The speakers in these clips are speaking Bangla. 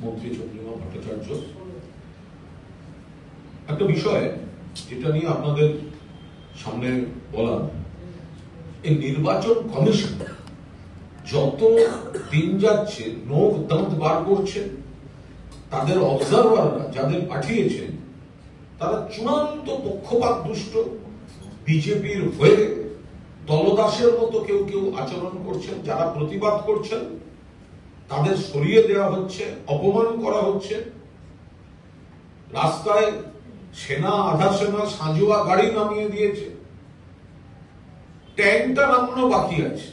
মন্ত্রী চন্দ্রিমা ভট্টাচার্য, একটা বিষয় যেটা নিয়ে আপনাদের সামনে বলা, এই নির্বাচন কমিশন যত দিন যাচ্ছে নখ দাঁত বার করছে, তাদের অবজারভাররা যাদের পাঠিয়েছেন তারা চূড়ান্ত পক্ষপাত দুষ্ট, বিজেপির হয়ে দলদাসের মতো কেউ কেউ আচরণ করছেন। যারা প্রতিবাদ করছেন তাদের সরিয়ে দেওয়া হচ্ছে, অপমান করা হচ্ছে। রাস্তায় সেনা, আধা সেনা, সাঁজোয়া গাড়ি নামিয়ে দিয়েছে, ট্যাঙ্কটা নামানো বাকি আছে,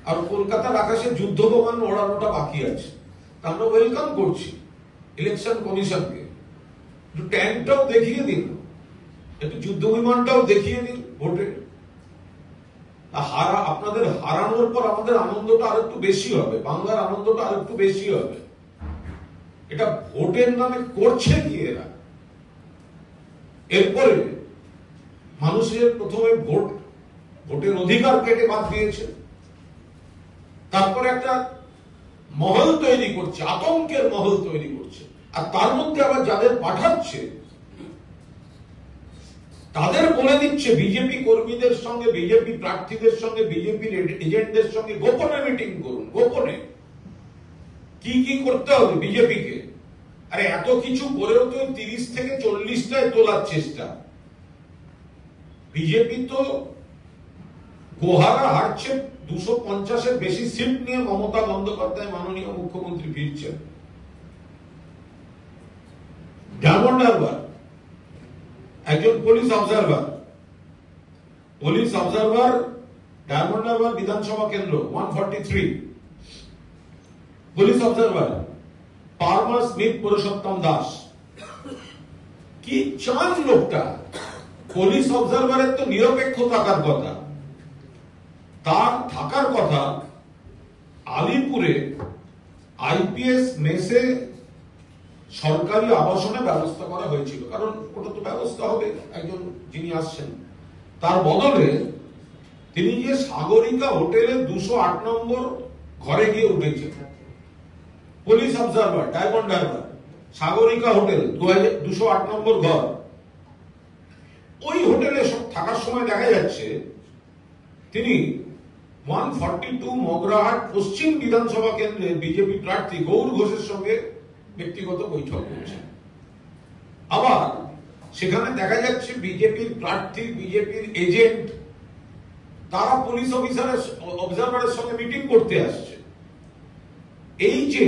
আর কলকাতার আকাশে যুদ্ধ বিমান ওড়ানোটা বাকি আছে। আমরা ওয়েলকাম করছি ইলেকশন কমিশনকে, একটু ট্যাঙ্কটাও দেখিয়ে দিন, একটু যুদ্ধ বিমানটাও দেখিয়ে দিন ভোটে। আপনাদের হারানোর পর আমাদের আনন্দটা আর একটু বেশি হবে, বাংলার আনন্দটা আর একটু বেশি হবে। এটা ভোটের নামে করছে কি এরা? এরপরে মানুষের প্রথমে ভোটের অধিকার কেটে বাদ দিয়েছে, তারপরে একটা মহল তৈরি করছে, আতঙ্কের মহল তৈরি করছে। আর তার মধ্যে আবার যাদের পাঠাচ্ছে তাদের বলে দিচ্ছে বিজেপি কর্মীদের সঙ্গে, বিজেপি প্রার্থীদের সঙ্গে, বিজেপির এজেন্টদের সঙ্গে গোপনে মিটিং করুন। গোপনে কি কি করতে হবে বিজেপিকে? আরে এত কিছু করেও তো 30 থেকে 40টায় তোলার চেষ্টা। বিজেপি তো গোহারা হারছে, 250-এর বেশি সিট নিয়ে মমতা বন্দ্যোপাধ্যায় মাননীয় মুখ্যমন্ত্রী ফিরছেন। ডায়মন্ড হারবার একজন পুলিশ অবজারভার ডায়মন্ড হারবার বিধানসভা কেন্দ্র 143 police observer পারমা Smith Purushottam Das. কি চান লোকটা? পুলিশ অবজারভারের তো নিরপেক্ষ থাকার কথা, তার থাকার কথা আলিপুরে আইপিএস মেসে সরকারি আবাসনে ব্যবস্থা করা হয়েছিল, কারণ ওটা তো ব্যবস্থা হবে, একজন যিনি আসছেন তার বদলে তিনি যে সাগরিকা হোটেলে 208 নম্বর ঘরে গিয়ে উঠেছেন। Police observer diamond Harbour Sagarika hotel 208 নম্বর ঘর। ওই হোটেলে থাকার সময় দেখা যাচ্ছে তিনি 142 মগরাহাট পশ্চিম বিধানসভা কেন্দ্রে বিজেপি প্রার্থী গৌর ঘোষের সঙ্গে ব্যক্তিগত বৈঠক করছেন। আবার সেখানে দেখা যাচ্ছে বিজেপির প্রার্থী, বিজেপির এজেন্ট, তারা পুলিশ অবজারভারের সঙ্গে মিটিং করতে আসছে। এই যে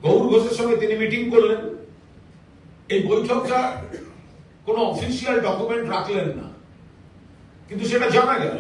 গৌর ঘোষের সঙ্গে তিনি মিটিং করলেন, এই বৈঠকটা কোন অফিসিয়াল ডকুমেন্ট রাখলেন না, কিন্তু সেটা জানা গেল।